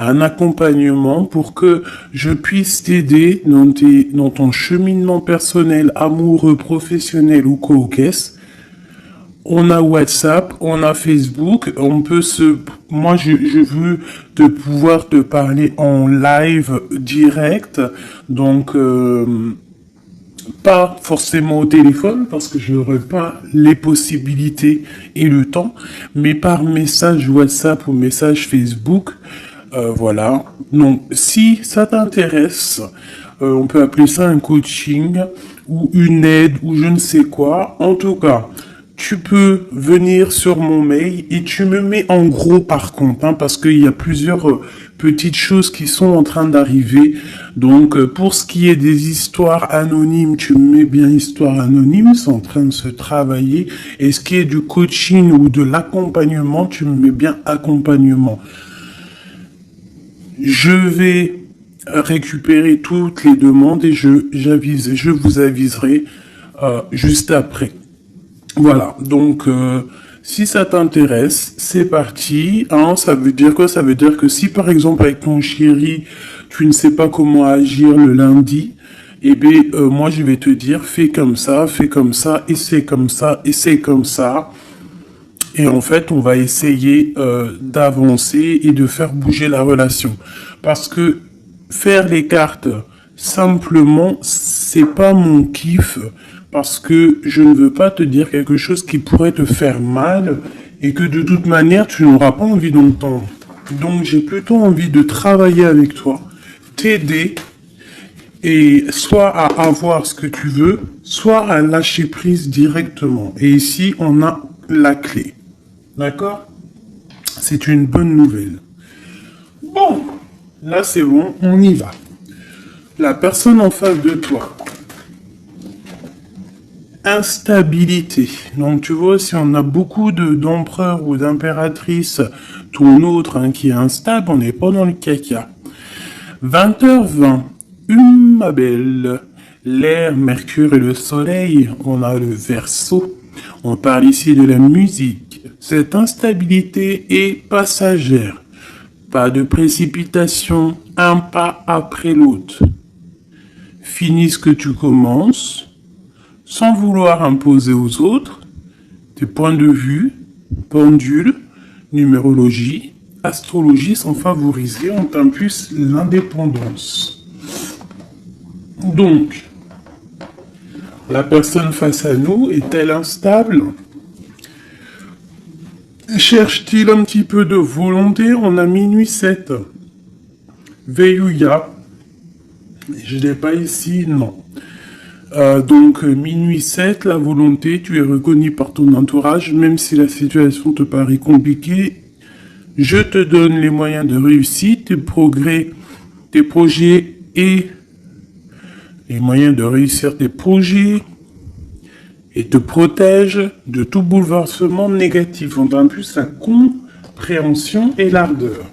un accompagnement pour que je puisse t'aider dans ton cheminement personnel, amoureux, professionnel ou co-caisse. On a WhatsApp, on a Facebook, moi je veux pouvoir te parler en live direct, donc pas forcément au téléphone parce que je n'aurai pas les possibilités et le temps, mais par message WhatsApp ou message Facebook, voilà. Donc si ça t'intéresse, on peut appeler ça un coaching ou une aide ou je ne sais quoi. En tout cas, tu peux venir sur mon mail et tu me mets en gros par contre, hein, parce qu'il y a plusieurs petites choses qui sont en train d'arriver. Donc, pour ce qui est des histoires anonymes, tu me mets bien histoire anonyme, c'est en train de se travailler. Et ce qui est du coaching ou de l'accompagnement, tu me mets bien accompagnement. Je vais récupérer toutes les demandes et je vous aviserai juste après. Voilà, donc si ça t'intéresse, c'est parti. Hein, ça veut dire quoi? Ça veut dire que si par exemple avec ton chéri, tu ne sais pas comment agir le lundi, eh bien moi je vais te dire fais comme ça, et c'est comme ça, et c'est comme ça. Et en fait, on va essayer d'avancer et de faire bouger la relation. Parce que faire les cartes simplement, c'est pas mon kiff. Parce que je ne veux pas te dire quelque chose qui pourrait te faire mal et que de toute manière, tu n'auras pas envie d'entendre. Donc, j'ai plutôt envie de travailler avec toi, t'aider et soit à avoir ce que tu veux, soit à lâcher prise directement. Et ici, on a la clé. D'accord? C'est une bonne nouvelle. Bon, là c'est bon, on y va. La personne en face de toi. Instabilité. Donc tu vois, si on a beaucoup d'empereurs ou d'impératrices, ton autre hein, qui est instable, on n'est pas dans le caca. 20h20. Ma belle. L'air, Mercure et le Soleil, on a le Verseau. On parle ici de la musique. Cette instabilité est passagère. Pas de précipitation, un pas après l'autre. Finis ce que tu commences, sans vouloir imposer aux autres tes points de vue, pendule, numérologie, astrologie sont favorisés, on t'impulse l'indépendance. Donc, la personne face à nous est-elle instable? Cherche-t-il un petit peu de volonté? On a minuit 7. Veillouya. Je n'ai pas ici, non. Donc, minuit 7, la volonté, tu es reconnu par ton entourage, même si la situation te paraît compliquée. Je te donne les moyens de réussite, tes projets et les moyens de réussir tes projets et te protège de tout bouleversement négatif. On a plus la compréhension et l'ardeur.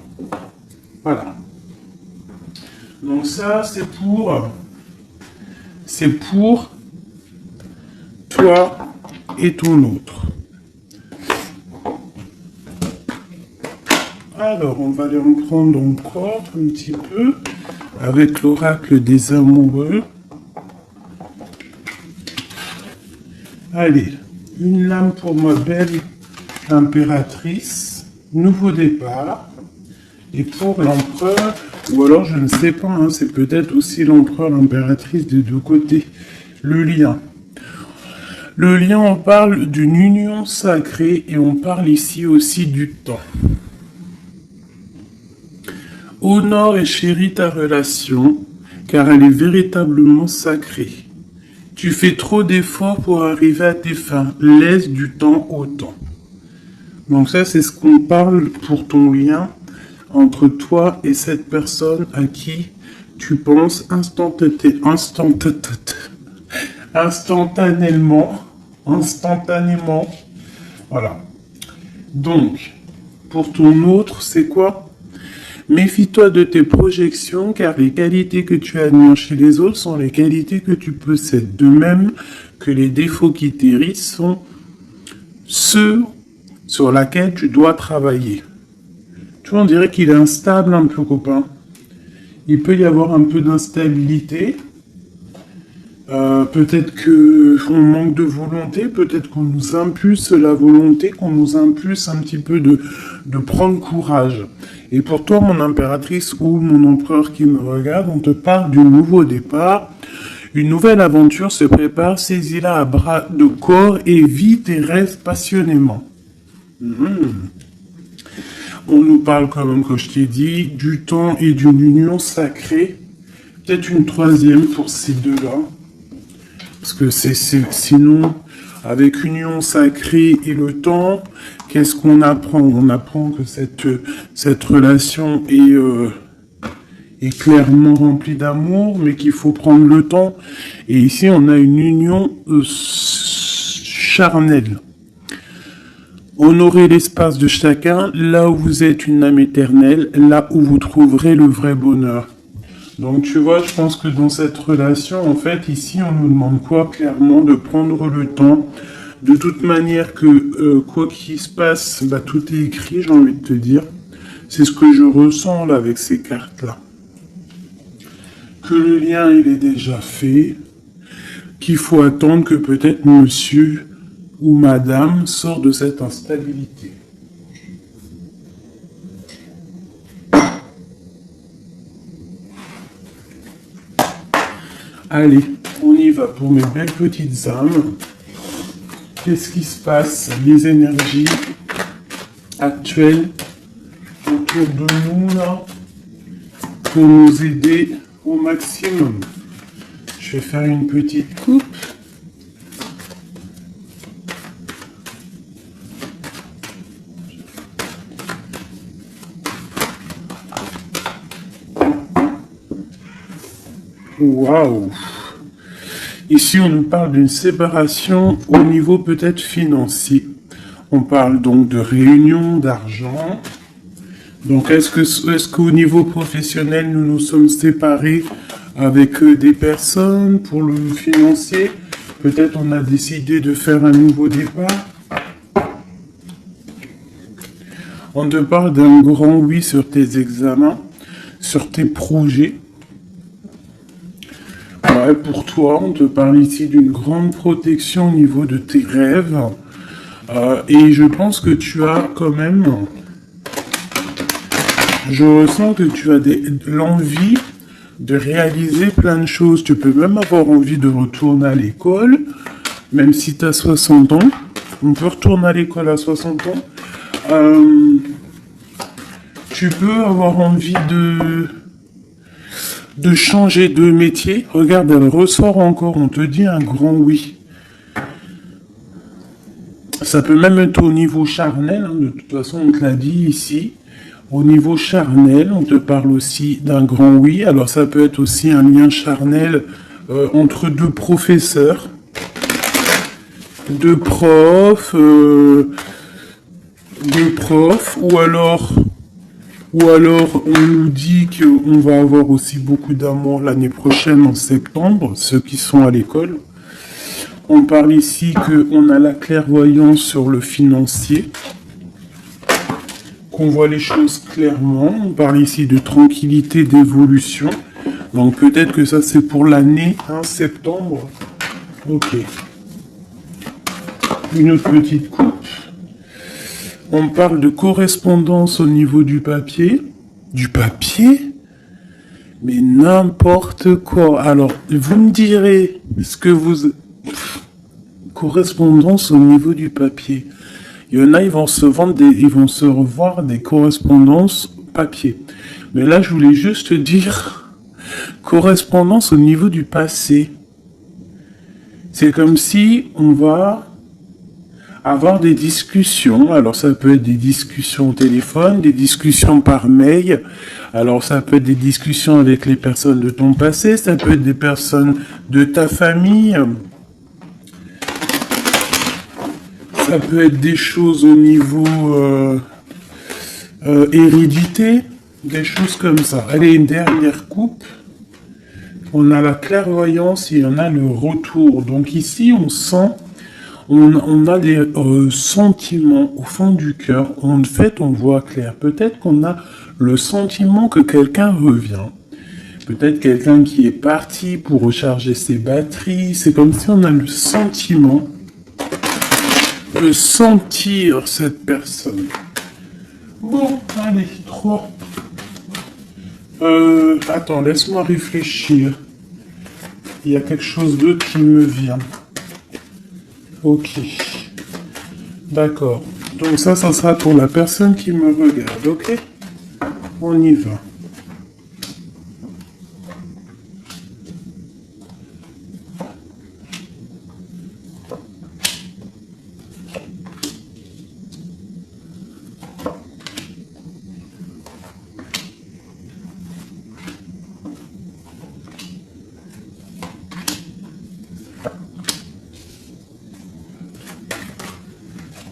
Voilà. Donc ça, c'est pour toi et ton autre. Alors, on va aller en prendre encore un petit peu avec l'oracle des amoureux. Allez, une lame pour ma belle impératrice, nouveau départ. Et pour l'empereur, ou alors je ne sais pas, hein, c'est peut-être aussi l'empereur, l'impératrice des deux côtés. Le lien. Le lien, on parle d'une union sacrée et on parle ici aussi du temps. Honore et chéris ta relation, car elle est véritablement sacrée. Tu fais trop d'efforts pour arriver à tes fins. Laisse du temps au temps. Donc ça, c'est ce qu'on parle pour ton lien entre toi et cette personne à qui tu penses instantanément. Voilà. Donc, pour ton autre, c'est quoi? Méfie-toi de tes projections, car les qualités que tu admires chez les autres sont les qualités que tu possèdes. De même que les défauts qui t'irritent sont ceux sur lesquels tu dois travailler. Tu vois, on dirait qu'il est instable un peu, copain. Il peut y avoir un peu d'instabilité. Peut-être qu'on manque de volonté, peut-être qu'on nous impulse la volonté, qu'on nous impulse un petit peu de prendre courage. Et pour toi, mon impératrice ou mon empereur qui me regarde, on te parle du nouveau départ. Une nouvelle aventure se prépare, saisis-la à bras de corps et vis tes rêves passionnément. On nous parle quand même, comme je t'ai dit, du temps et d'une union sacrée. Peut-être une troisième pour ces deux-là. Parce que sinon, avec union sacrée et le temps, qu'est-ce qu'on apprend? On apprend que cette relation est clairement remplie d'amour, mais qu'il faut prendre le temps. Et ici, on a une union charnelle. Honorez l'espace de chacun, là où vous êtes une âme éternelle, là où vous trouverez le vrai bonheur. Donc tu vois, je pense que dans cette relation, en fait, ici, on nous demande quoi? Clairement, de prendre le temps. De toute manière que quoi qu'il se passe, bah, tout est écrit, j'ai envie de te dire. C'est ce que je ressens là avec ces cartes-là. Que le lien, il est déjà fait. Qu'il faut attendre que peut-être monsieur ou madame sort de cette instabilité. Allez, on y va pour mes belles petites âmes. Qu'est-ce qui se passe? Les énergies actuelles autour de nous, là, pour nous aider au maximum. Je vais faire une petite coupe. Waouh! Ici, on nous parle d'une séparation au niveau peut-être financier. On parle donc de réunion d'argent. Donc, est-ce qu'au niveau professionnel, nous nous sommes séparés avec des personnes pour le financier? Peut-être on a décidé de faire un nouveau départ. On te parle d'un grand oui sur tes examens, sur tes projets. Ouais, pour toi, on te parle ici d'une grande protection au niveau de tes rêves. Et je pense que tu as quand même... Je ressens que tu as l'envie de réaliser plein de choses. Tu peux même avoir envie de retourner à l'école, même si tu as 60 ans. On peut retourner à l'école à 60 ans. Tu peux avoir envie de changer de métier. Regarde, elle ressort encore, on te dit un grand oui. Ça peut même être au niveau charnel, hein. De toute façon on te l'a dit ici. Au niveau charnel, on te parle aussi d'un grand oui. Alors ça peut être aussi un lien charnel entre deux professeurs, deux profs, ou alors on nous dit qu'on va avoir aussi beaucoup d'amour l'année prochaine en septembre, ceux qui sont à l'école. On parle ici qu'on a la clairvoyance sur le financier, qu'on voit les choses clairement. On parle ici de tranquillité, d'évolution. Donc peut-être que ça c'est pour l'année, hein, septembre. Ok. Une autre petite coupe. On parle de correspondance au niveau du papier. Du papier? Mais n'importe quoi. Alors, vous me direz ce que vous... Correspondance au niveau du papier. Il y en a, ils vont se revoir des correspondances papier. Mais là, je voulais juste dire correspondance au niveau du passé. C'est comme si on va avoir des discussions. Alors, ça peut être des discussions au téléphone, des discussions par mail. Alors, ça peut être des discussions avec les personnes de ton passé. Ça peut être des personnes de ta famille. Ça peut être des choses au niveau hérédité, des choses comme ça. Allez, une dernière coupe. On a la clairvoyance et on a le retour. Donc ici, on sent On a des sentiments au fond du cœur. En fait, on voit clair. Peut-être qu'on a le sentiment que quelqu'un revient. Peut-être quelqu'un qui est parti pour recharger ses batteries. C'est comme si on a le sentiment de sentir cette personne. Bon, allez, 3. Attends, laisse-moi réfléchir. Il y a quelque chose d'autre qui me vient. Ok. D'accord. Donc ça sera pour la personne qui me regarde, ok? On y va.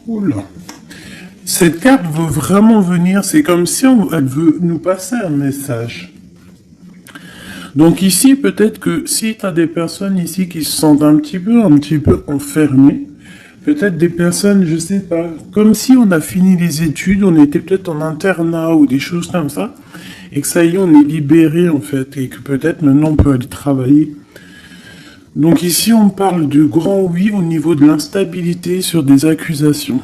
Oula. Cette carte veut vraiment venir, c'est comme si elle veut nous passer un message. Donc ici, peut-être que si tu as des personnes ici qui se sentent un petit peu enfermées, peut-être des personnes, je sais pas, comme si on a fini les études, on était peut-être en internat ou des choses comme ça, et que ça y est, on est libéré en fait, et que peut-être maintenant on peut aller travailler. Donc ici, on parle de grand oui au niveau de l'instabilité sur des accusations.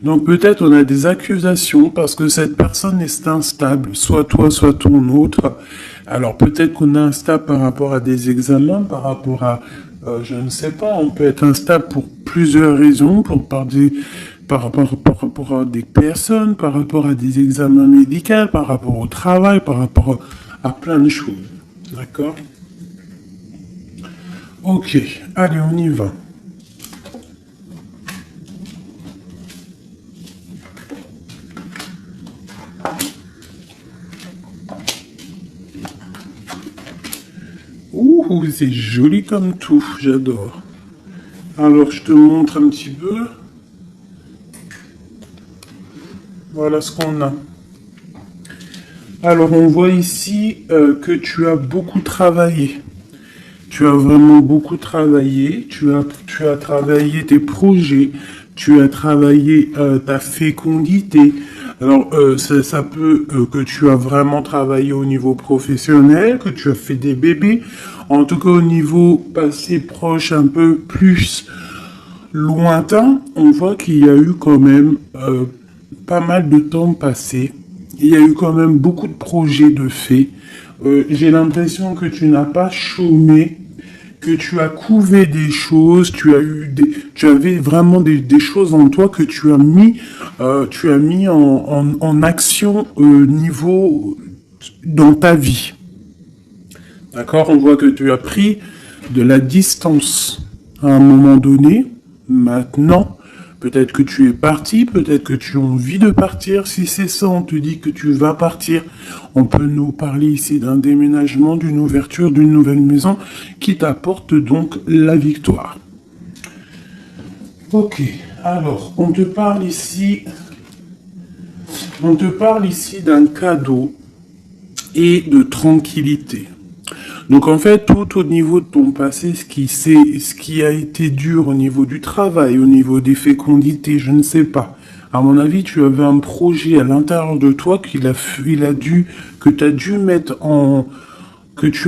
Donc peut-être on a des accusations parce que cette personne est instable, soit toi, soit ton autre. Alors peut-être qu'on est instable par rapport à des examens, par rapport à, je ne sais pas, on peut être instable pour plusieurs raisons, par rapport à des personnes, par rapport à des examens médicaux, par rapport au travail, par rapport à plein de choses. D'accord ? Ok, allez, on y va. Ouh, c'est joli comme tout, j'adore. Alors, je te montre un petit peu. Voilà ce qu'on a. Alors, on voit ici que tu as beaucoup travaillé. Tu as vraiment beaucoup travaillé, tu as travaillé tes projets, tu as travaillé ta fécondité. Alors, ça peut que tu as vraiment travaillé au niveau professionnel, que tu as fait des bébés. En tout cas, au niveau passé proche, un peu plus lointain, on voit qu'il y a eu quand même pas mal de temps passé. Il y a eu quand même beaucoup de projets de faits. J'ai l'impression que tu n'as pas chômé, que tu as couvé des choses, tu avais vraiment des choses en toi que tu as mis en action niveau dans ta vie. D'accord? On voit que tu as pris de la distance à un moment donné. Maintenant, peut-être que tu es parti, peut-être que tu as envie de partir. Si c'est ça, on te dit que tu vas partir. On peut nous parler ici d'un déménagement, d'une ouverture, d'une nouvelle maison qui t'apporte donc la victoire. Ok, alors, on te parle ici d'un cadeau et de tranquillité. Donc en fait, tout au niveau de ton passé, ce qui a été dur au niveau du travail, au niveau des fécondités, je ne sais pas. À mon avis, tu avais un projet à l'intérieur de toi que tu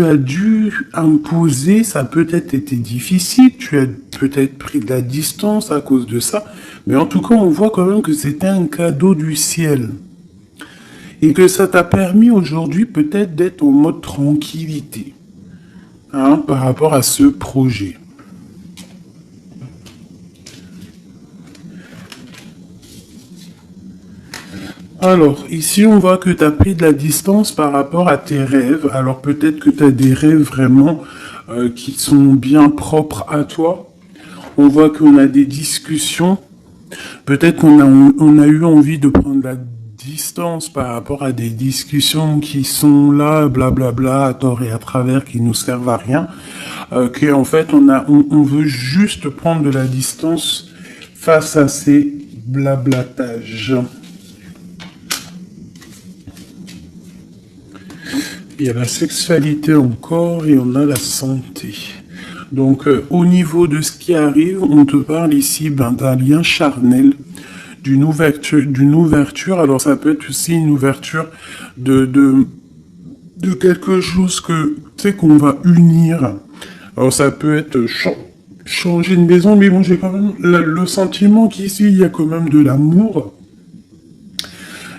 as dû imposer. Ça a peut-être été difficile, tu as peut-être pris de la distance à cause de ça. Mais en tout cas, on voit quand même que c'était un cadeau du ciel. Et que ça t'a permis aujourd'hui peut-être d'être en mode tranquillité. Par rapport à ce projet. Alors, ici, on voit que tu as pris de la distance par rapport à tes rêves. Alors, peut-être que tu as des rêves vraiment qui sont bien propres à toi. On voit qu'on a des discussions. Peut-être on a eu envie de prendre la distance par rapport à des discussions qui sont là, blablabla, à tort et à travers, qui nous servent à rien, qu'en fait on veut juste prendre de la distance face à ces blablatages. Il y a la sexualité encore et on a la santé. Donc, au niveau de ce qui arrive, on te parle ici d'un lien charnel, d'une ouverture. Alors, ça peut être aussi une ouverture de quelque chose que, tu sais, qu'on va unir. Alors, ça peut être changer une maison, mais bon, j'ai quand même le sentiment qu'ici, il y a quand même de l'amour.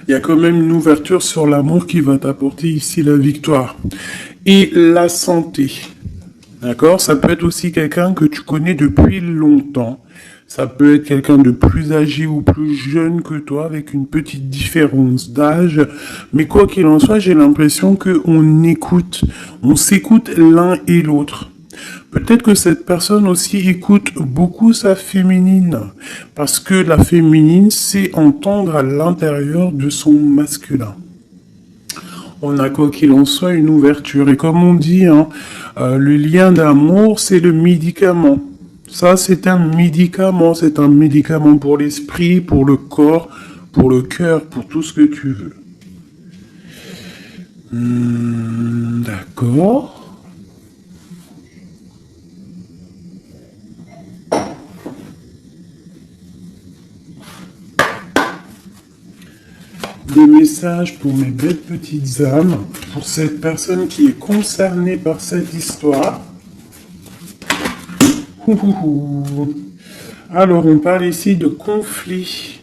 Il y a quand même une ouverture sur l'amour qui va t'apporter ici la victoire. Et la santé. D'accord? Ça peut être aussi quelqu'un que tu connais depuis longtemps. Ça peut être quelqu'un de plus âgé ou plus jeune que toi, avec une petite différence d'âge. Mais quoi qu'il en soit, j'ai l'impression on s'écoute l'un et l'autre. Peut-être que cette personne aussi écoute beaucoup sa féminine, parce que la féminine, c'est entendre à l'intérieur de son masculin. On a quoi qu'il en soit une ouverture. Et comme on dit, le lien d'amour, c'est le médicament. Ça, c'est un médicament. C'est un médicament pour l'esprit, pour le corps, pour le cœur, pour tout ce que tu veux. D'accord. Des messages pour mes belles petites âmes, pour cette personne qui est concernée par cette histoire. Alors, on parle ici de conflit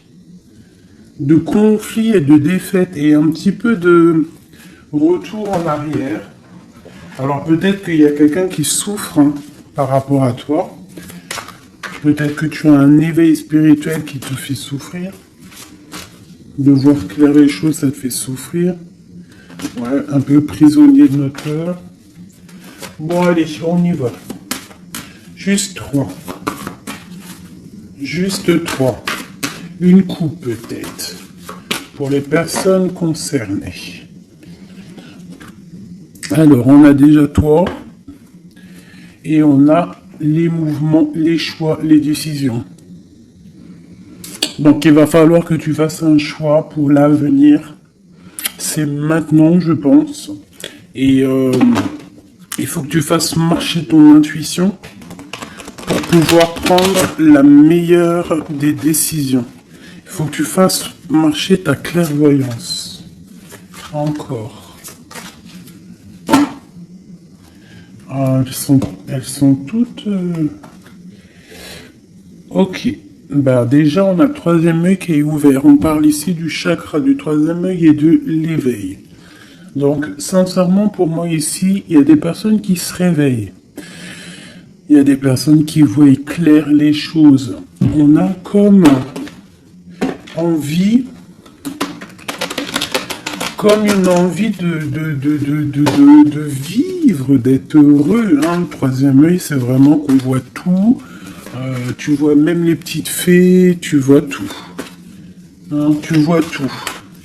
et de défaite et un petit peu de retour en arrière. Alors, peut-être qu'il y a quelqu'un qui souffre par rapport à toi. Peut-être que tu as un éveil spirituel qui te fait souffrir. De voir clair les choses, ça te fait souffrir. Ouais, un peu prisonnier de notre cœur. Bon, allez, on y va. Juste 3. Juste 3. Une coupe peut-être. Pour les personnes concernées. Alors, on a déjà 3. Et on a les mouvements, les choix, les décisions. Donc, il va falloir que tu fasses un choix pour l'avenir. C'est maintenant, je pense. Et il faut que tu fasses marcher ton intuition pour pouvoir prendre la meilleure des décisions. Il faut que tu fasses marcher ta clairvoyance. Encore. Ah, elles sont toutes... Ok. Bah déjà, on a le troisième œil qui est ouvert. On parle ici du chakra du troisième œil et de l'éveil. Donc, sincèrement, pour moi ici, il y a des personnes qui se réveillent. Il y a des personnes qui voient clair les choses. On a comme envie, comme une envie de vivre, d'être heureux. Le troisième œil, c'est vraiment qu'on voit tout. Tu vois même les petites fées, tu vois tout. Tu vois tout.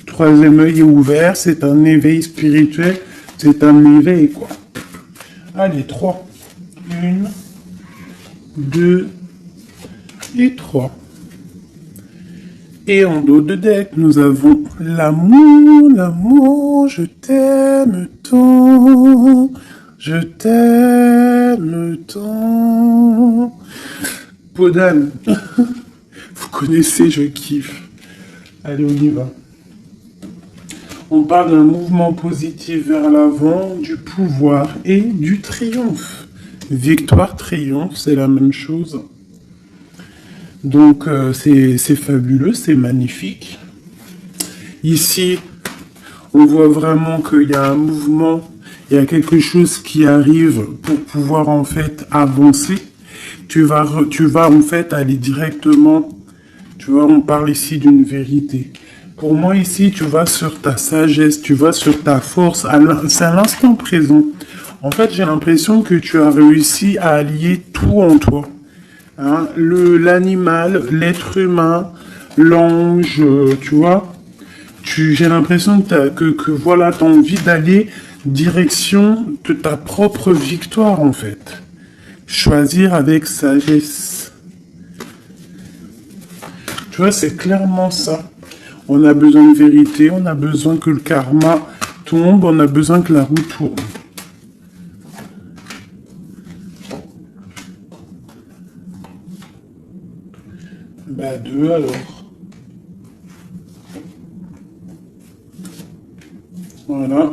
Troisième œil est ouvert, c'est un éveil spirituel, c'est un éveil quoi. Allez, 3. 1, 2 et 3. Et en dos de deck, nous avons l'amour, l'amour, je t'aime tant, je t'aime tant. Podane, vous connaissez, je kiffe. Allez, on y va. On parle d'un mouvement positif vers l'avant, du pouvoir et du triomphe. Victoire, triomphe, c'est la même chose. Donc, c'est fabuleux, c'est magnifique. Ici, on voit vraiment qu'il y a un mouvement, il y a quelque chose qui arrive pour pouvoir en fait avancer. Tu vas en fait aller directement, tu vois, on parle ici d'une vérité. Pour moi ici, tu vas sur ta sagesse, tu vas sur ta force, c'est à l'instant présent. En fait, j'ai l'impression que tu as réussi à allier tout en toi. L'animal, l'être humain, l'ange, tu vois. J'ai l'impression que voilà, tu as envie d'aller direction de ta propre victoire en fait. Choisir avec sagesse. Tu vois, c'est clairement ça. On a besoin de vérité, on a besoin que le karma tombe, on a besoin que la roue tourne. la 2 alors. Voilà.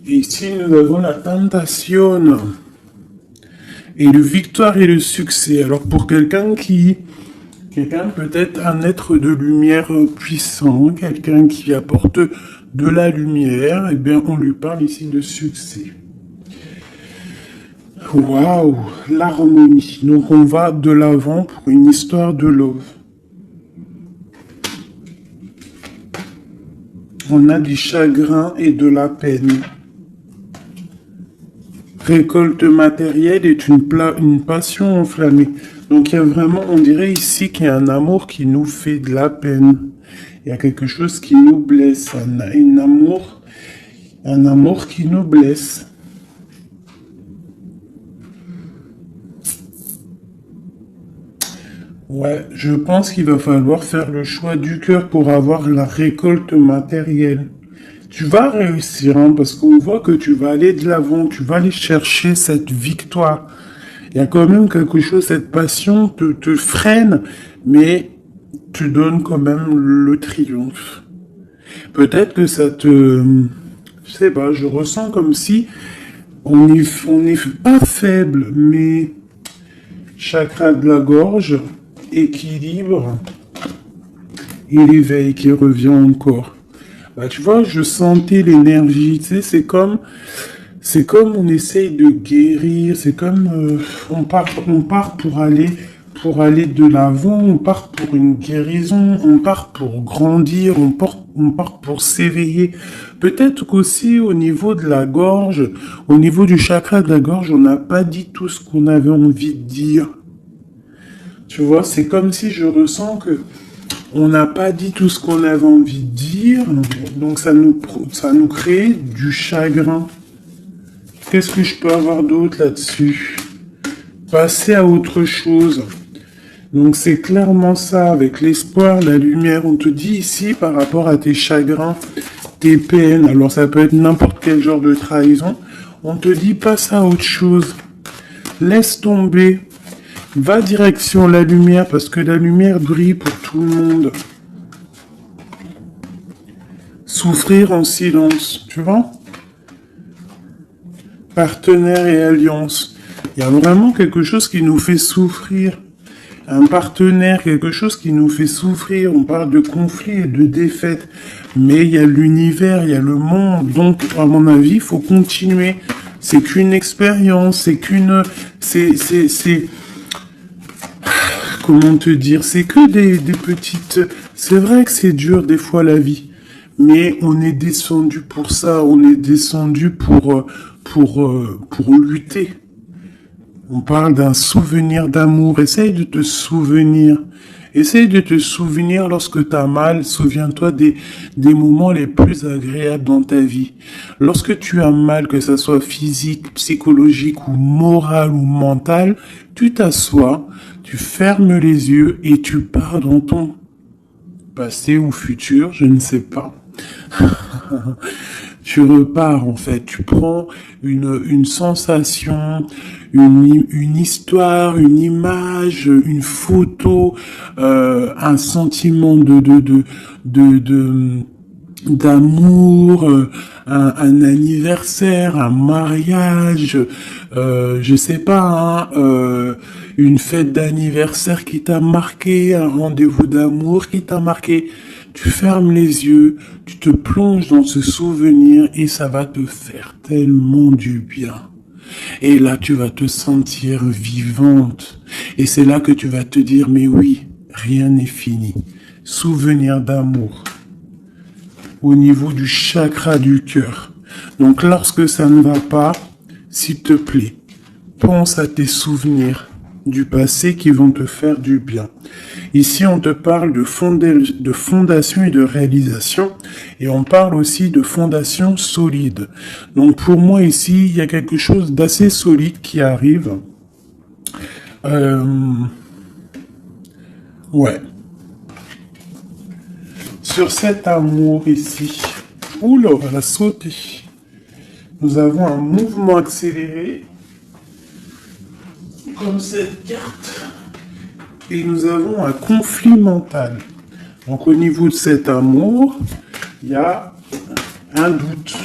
Et ici, nous avons la tentation. Et le victoire et le succès. Alors, pour quelqu'un peut-être un être de lumière puissant, quelqu'un qui apporte de la lumière, eh bien, on lui parle ici de succès. Waouh, l'harmonie. Donc, on va de l'avant pour une histoire de love. On a du chagrin et de la peine. Récolte matérielle est une passion enflammée. Donc il y a vraiment, on dirait ici qu'il y a un amour qui nous fait de la peine. Il y a quelque chose qui nous blesse. Un amour qui nous blesse. Ouais, je pense qu'il va falloir faire le choix du cœur pour avoir la récolte matérielle. Tu vas réussir, hein, parce qu'on voit que tu vas aller de l'avant, tu vas aller chercher cette victoire. Il y a quand même quelque chose, cette passion te freine, mais tu donnes quand même le triomphe. Peut-être que ça je sais pas, je ressens comme si on n'est pas faible, mais chakra de la gorge, équilibre et l'éveil qui revient encore. Bah, tu vois, je sentais l'énergie, tu sais, c'est comme on essaye de guérir, c'est comme on part pour aller de l'avant, on part pour une guérison, on part pour grandir, on part pour s'éveiller. Peut-être qu'aussi au niveau de la gorge, au niveau du chakra de la gorge, on n'a pas dit tout ce qu'on avait envie de dire. Tu vois, c'est comme si je ressens que on n'a pas dit tout ce qu'on avait envie de dire, donc ça nous crée du chagrin. Qu'est-ce que je peux avoir d'autre là-dessus? Passer à autre chose. Donc c'est clairement ça, avec l'espoir, la lumière. On te dit ici, par rapport à tes chagrins, tes peines, alors ça peut être n'importe quel genre de trahison, on te dit passe à autre chose. Laisse tomber. Va direction la lumière, parce que la lumière brille pour tout le monde. Souffrir en silence, tu vois? Partenaire et alliance. Il y a vraiment quelque chose qui nous fait souffrir. Un partenaire, quelque chose qui nous fait souffrir. On parle de conflit et de défaite. Mais il y a l'univers, il y a le monde. Donc, à mon avis, il faut continuer. C'est qu'une expérience, comment te dire, c'est que des petites... C'est vrai que c'est dur des fois la vie, mais on est descendu pour ça, on est descendu pour lutter. On parle d'un souvenir d'amour, essaye de te souvenir. Essaye de te souvenir lorsque tu as mal, souviens-toi des moments les plus agréables dans ta vie. Lorsque tu as mal, que ça soit physique, psychologique ou moral ou mental, tu t'assois, tu fermes les yeux et tu pars dans ton passé ou futur, je ne sais pas. Tu repars en fait, tu prends une sensation, une histoire, une image, une photo, un sentiment d'amour, un anniversaire, un mariage, je sais pas, hein, une fête d'anniversaire qui t'a marqué, un rendez-vous d'amour qui t'a marqué. Tu fermes les yeux, tu te plonges dans ce souvenir et ça va te faire tellement du bien. Et là, tu vas te sentir vivante. Et c'est là que tu vas te dire, mais oui, rien n'est fini. Souvenir d'amour. Au niveau du chakra du cœur. Donc, lorsque ça ne va pas, s'il te plaît, pense à tes souvenirs du passé qui vont te faire du bien. Ici, on te parle de fondation et de réalisation, et on parle aussi de fondation solide. Donc pour moi ici, il y a quelque chose d'assez solide qui arrive. Ouais. Sur cet amour ici, oula, elle a sauté. Nous avons un mouvement accéléré, comme cette carte. Et nous avons un conflit mental. Donc au niveau de cet amour, il y a un doute.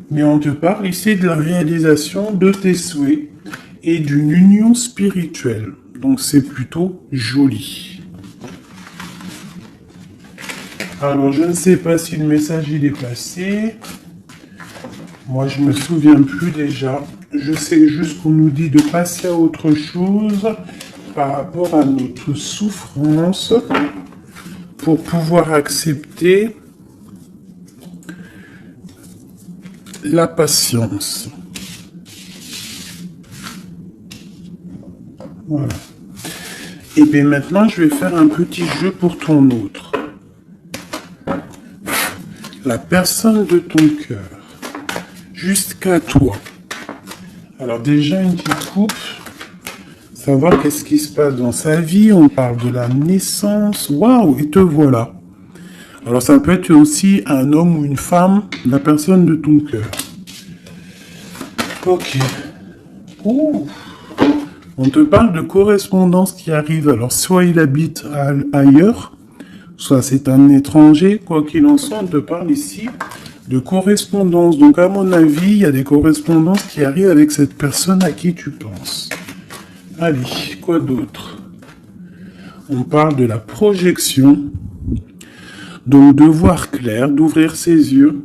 Mais on te parle ici de la réalisation de tes souhaits et d'une union spirituelle. Donc c'est plutôt joli. Alors je ne sais pas si le message il est passé. Moi je me souviens plus déjà. Je sais juste qu'on nous dit de passer à autre chose par rapport à notre souffrance pour pouvoir accepter la patience. Voilà. Et bien maintenant, je vais faire un petit jeu pour ton autre. La personne de ton cœur. Jusqu'à toi. Alors déjà, une petite coupe. Savoir qu'est-ce qui se passe dans sa vie. On parle de la naissance. Waouh, et te voilà. Alors ça peut être aussi un homme ou une femme, la personne de ton cœur. Ok. Ouh. On te parle de correspondance qui arrive. Alors soit il habite ailleurs, soit c'est un étranger. Quoi qu'il en soit, on te parle ici de correspondance. Donc à mon avis, il y a des correspondances qui arrivent avec cette personne à qui tu penses. Allez, quoi d'autre? On parle de la projection. Donc de voir clair, d'ouvrir ses yeux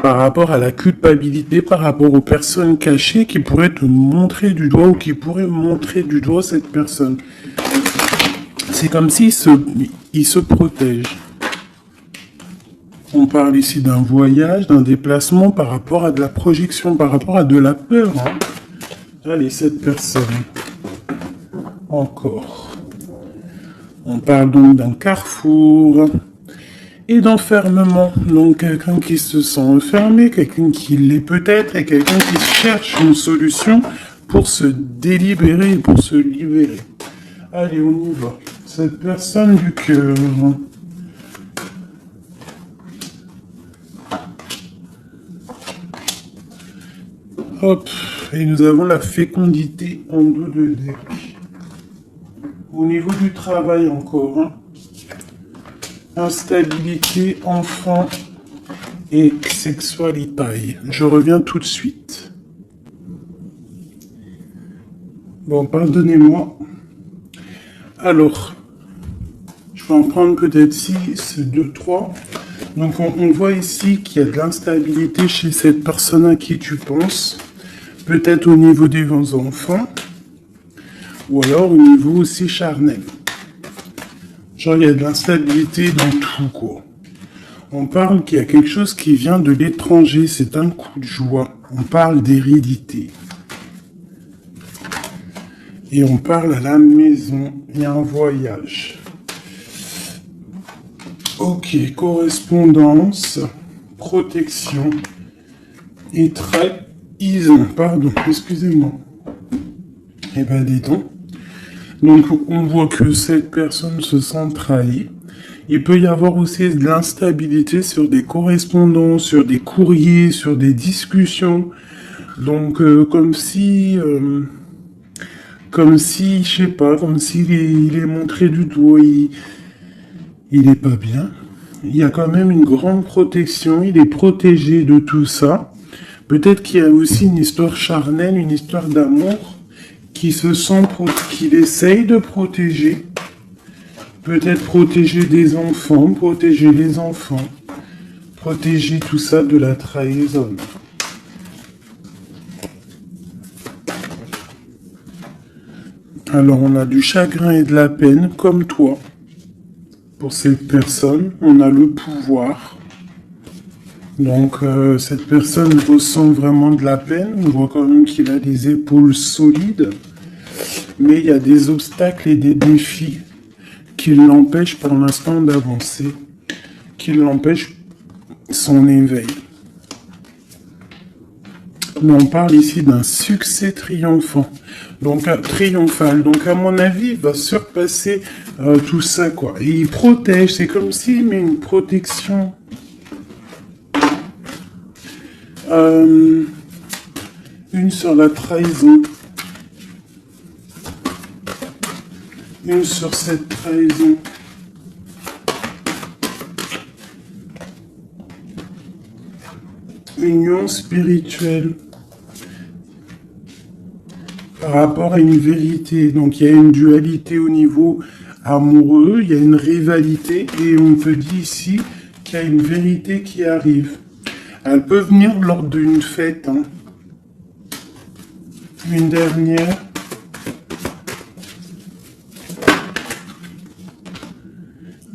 par rapport à la culpabilité, par rapport aux personnes cachées qui pourraient te montrer du doigt ou qui pourraient montrer du doigt cette personne. C'est comme s'il se protège. On parle ici d'un voyage, d'un déplacement par rapport à de la projection, par rapport à de la peur. Hein. Allez, cette personne. Encore. On parle donc d'un carrefour et d'enfermement. Donc quelqu'un qui se sent enfermé, quelqu'un qui l'est peut-être, et quelqu'un qui cherche une solution pour se délibérer, pour se libérer. Allez, on y va. Cette personne du cœur. Hop, et nous avons la fécondité en dos de deck. Au niveau du travail encore, hein. Instabilité, enfant et sexualité. Je reviens tout de suite. Bon, pardonnez-moi. Alors, je vais en prendre peut-être 6, 2, 3. Donc on voit ici qu'il y a de l'instabilité chez cette personne à qui tu penses. Peut-être au niveau des enfants. Ou alors au niveau aussi charnel. Genre, il y a de l'instabilité dans tout, quoi. On parle qu'il y a quelque chose qui vient de l'étranger. C'est un coup de joie. On parle d'hérédité. Et on parle à la maison. Il y a un voyage. Ok, correspondance, protection et trahison. Pardon, excusez-moi. Eh ben, dis donc. Donc, on voit que cette personne se sent trahie. Il peut y avoir aussi de l'instabilité sur des correspondances, sur des courriers, sur des discussions. Donc, comme si, je sais pas, comme s'il est montré du doigt, il est pas bien. Il y a quand même une grande protection, il est protégé de tout ça. Peut-être qu'il y a aussi une histoire charnelle, une histoire d'amour qu'il essaye de protéger. Peut-être protéger des enfants, protéger les enfants, protéger tout ça de la trahison. Alors on a du chagrin et de la peine, comme toi. Pour cette personne, on a le pouvoir. Donc cette personne ressent vraiment de la peine. On voit quand même qu'il a des épaules solides. Mais il y a des obstacles et des défis qui l'empêchent pour l'instant d'avancer, qui l'empêchent son éveil. Mais on parle ici d'un succès triomphant, donc triomphal. Donc à mon avis, il va surpasser tout ça, quoi. Et il protège, c'est comme s'il met une protection. Une sur la trahison. Une sur cette trahison. Union spirituelle. Par rapport à une vérité. Donc il y a une dualité au niveau amoureux, il y a une rivalité et on te dit ici qu'il y a une vérité qui arrive. Elle peut venir lors d'une fête. Hein. Une dernière.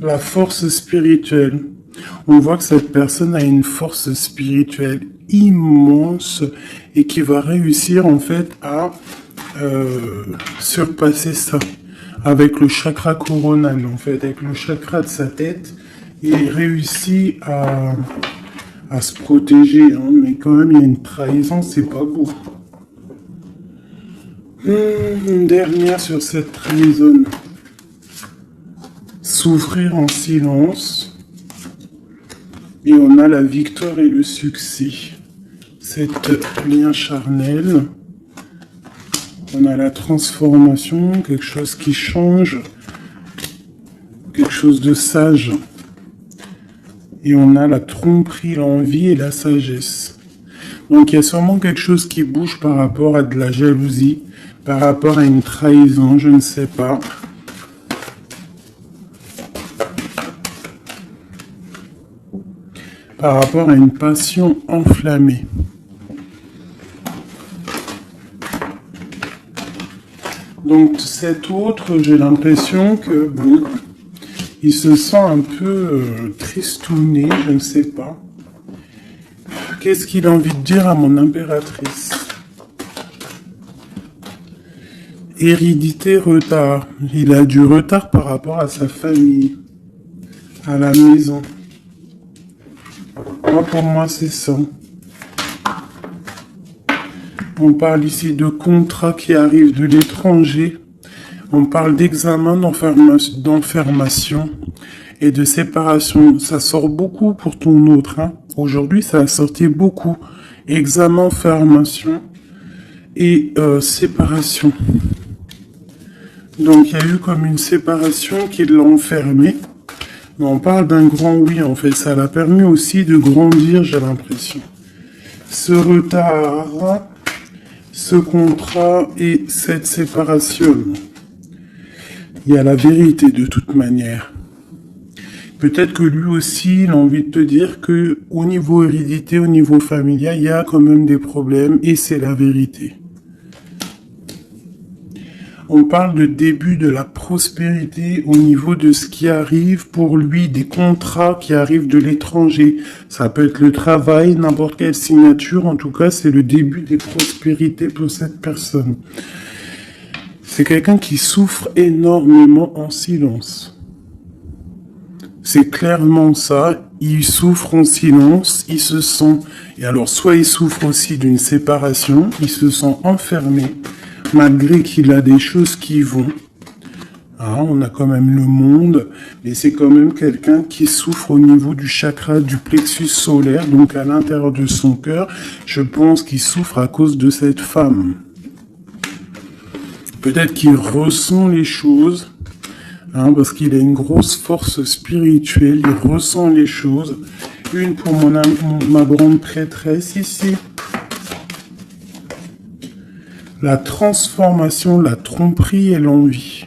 La force spirituelle. On voit que cette personne a une force spirituelle immense et qui va réussir en fait à surpasser ça avec le chakra coronal, en fait, avec le chakra de sa tête. Il réussit à se protéger, hein, mais quand même il y a une trahison, c'est pas beau. Une dernière sur cette trahison. Souffrir en silence. Et on a la victoire et le succès. Cet lien charnel. On a la transformation, quelque chose qui change. Quelque chose de sage. Et on a la tromperie, l'envie et la sagesse. Donc il y a sûrement quelque chose qui bouge par rapport à de la jalousie, par rapport à une trahison, je ne sais pas. Par rapport à une passion enflammée. Donc cet autre, j'ai l'impression que bon, il se sent un peu tristouné, je ne sais pas. Qu'est-ce qu'il a envie de dire à mon impératrice? Hérédité, retard. Il a du retard par rapport à sa famille, à la maison. Moi, pour moi, c'est ça. On parle ici de contrats qui arrivent de l'étranger. On parle d'examen, d'enfermation et de séparation. Ça sort beaucoup pour ton autre. Hein. Aujourd'hui, ça a sorti beaucoup. Examen, enfermation et séparation. Donc, il y a eu comme une séparation qui l'a enfermé. Mais on parle d'un grand oui, en fait. Ça l'a permis aussi de grandir, j'ai l'impression. Ce retard, ce contrat et cette séparation. Il y a la vérité de toute manière. Peut-être que lui aussi, il a envie de te dire que au niveau hérédité, au niveau familial, il y a quand même des problèmes et c'est la vérité. On parle de début de la prospérité au niveau de ce qui arrive pour lui, des contrats qui arrivent de l'étranger. Ça peut être le travail, n'importe quelle signature. En tout cas, c'est le début des prospérités pour cette personne. C'est quelqu'un qui souffre énormément en silence. C'est clairement ça. Il souffre en silence. Il se sent... Et alors, soit il souffre aussi d'une séparation. Il se sent enfermé. Malgré qu'il a des choses qui vont. Hein, on a quand même le monde, mais c'est quand même quelqu'un qui souffre au niveau du chakra du plexus solaire, donc à l'intérieur de son cœur. Je pense qu'il souffre à cause de cette femme. Peut-être qu'il ressent les choses, hein, parce qu'il a une grosse force spirituelle, il ressent les choses. Une pour ma grande prêtresse ici. La transformation, la tromperie et l'envie.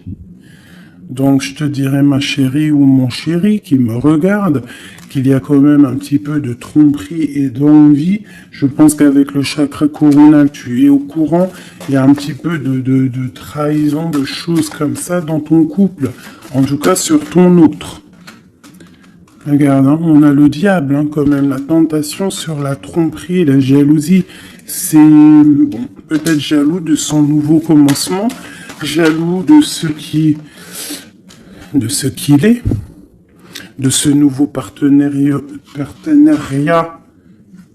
Donc je te dirais ma chérie ou mon chéri qui me regarde, qu'il y a quand même un petit peu de tromperie et d'envie. Je pense qu'avec le chakra coronal, tu es au courant. Il y a un petit peu de trahison, de choses comme ça dans ton couple. En tout cas sur ton autre. Regarde, hein, on a le diable hein, quand même, la tentation sur la tromperie et la jalousie. C'est bon, peut-être jaloux de son nouveau commencement, jaloux de ce qu'il est, de ce nouveau partenariat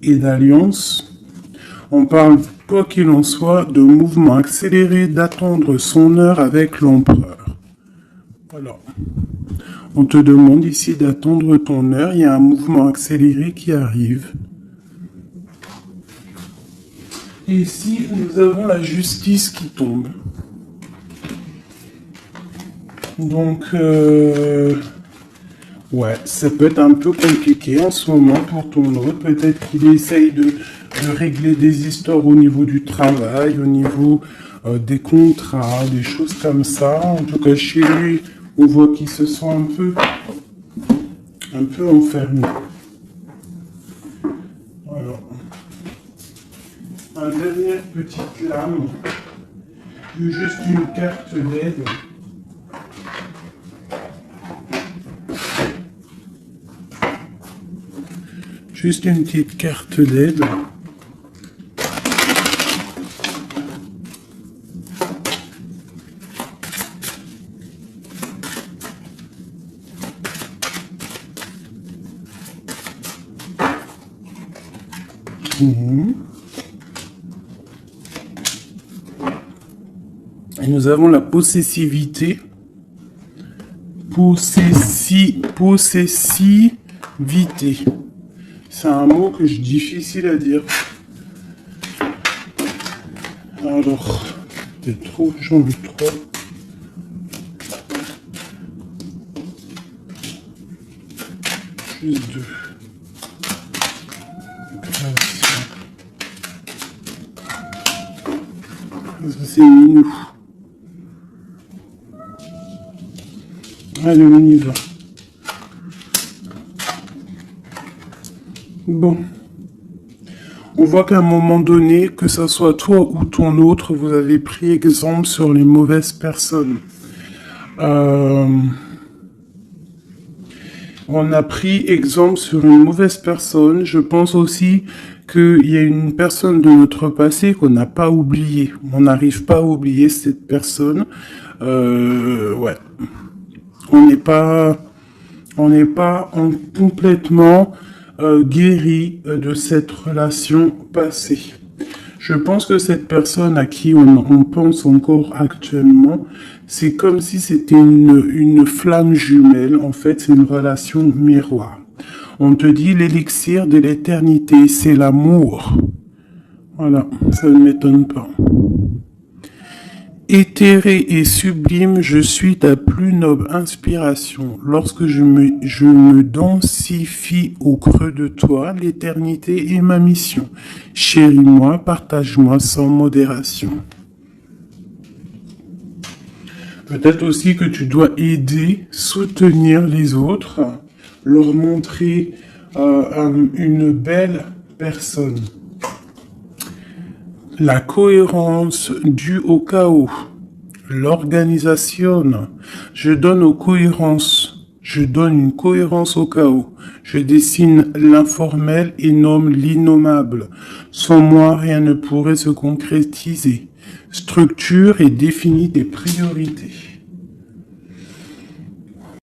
et d'alliance. On parle, quoi qu'il en soit, de mouvement accéléré, d'attendre son heure avec l'empereur. Voilà. On te demande ici d'attendre ton heure, il y a un mouvement accéléré qui arrive. Et ici, nous avons la justice qui tombe. Donc, ouais, ça peut être un peu compliqué en ce moment pour ton autre. Peut-être qu'il essaye de régler des histoires au niveau du travail, au niveau des contrats, des choses comme ça. En tout cas, chez lui, on voit qu'il se sent un peu enfermé. Voilà. Un dernière petite lame. Juste une carte d'aide. Juste une petite carte d'aide. Et nous avons la possessivité. Possessivité. C'est un mot que je difficile à dire. Alors, c'est trop, j'en ai trop. Juste deux. Ça c'est minou. Allez, on y va. Bon. On voit qu'à un moment donné, que ce soit toi ou ton autre, vous avez pris exemple sur les mauvaises personnes. On a pris exemple sur une mauvaise personne. Je pense aussi qu'il y a une personne de notre passé qu'on n'a pas oubliée. On n'arrive pas à oublier cette personne. Ouais. On n'est pas complètement guéri de cette relation passée. Je pense que cette personne à qui on pense encore actuellement, c'est comme si c'était une flamme jumelle. En fait, c'est une relation miroir. On te dit l'élixir de l'éternité, c'est l'amour. Voilà, ça ne m'étonne pas. Éthéré et sublime, je suis ta plus noble inspiration. Lorsque je me densifie au creux de toi, l'éternité est ma mission. Chéris-moi, partage-moi sans modération. Peut-être aussi que tu dois aider, soutenir les autres, leur montrer une belle personne. La cohérence due au chaos. L'organisation. Je donne aux cohérences. Je donne une cohérence au chaos. Je dessine l'informel et nomme l'innommable. Sans moi, rien ne pourrait se concrétiser. Structure et définis tes priorités.